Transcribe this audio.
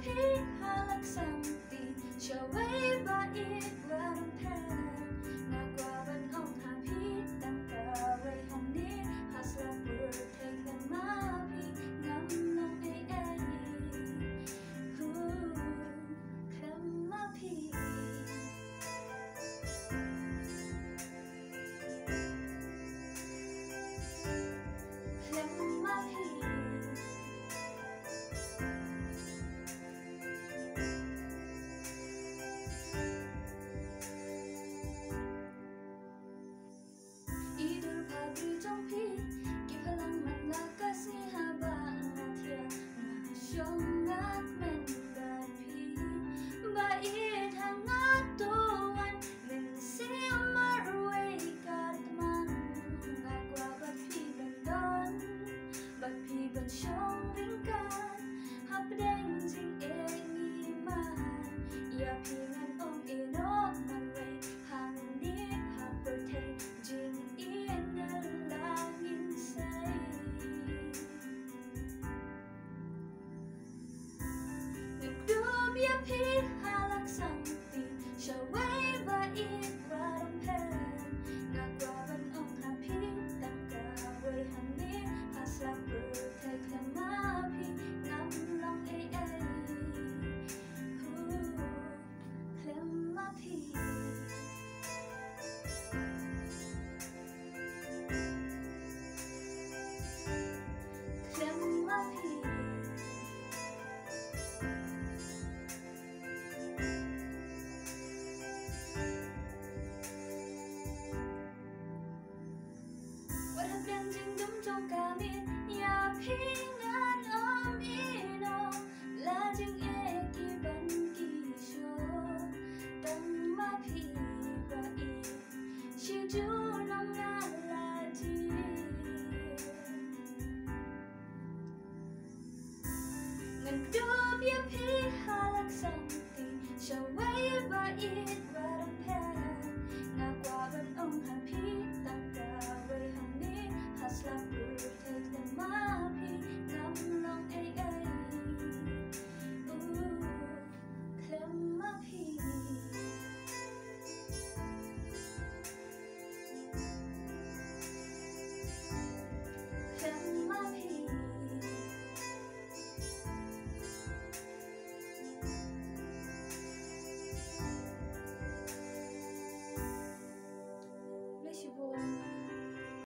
phi halak samti shaway ba it waram pen na kwaban ong happy tam kaway hani hasla pur take the mapi ngam nong ai hu kam mapi phi halak samti shaway ba it waram pen na kwaban ong happy tam kaway hani hasla pur take the mapi ngam long ai hu klem mapi klem mapi trong kami ya pingan om ino lajing eki ban kisho tang mapi bai shiju nong ngalaji ngandom ya pi halak samti shaway ba it waram pen na kwaban ong happy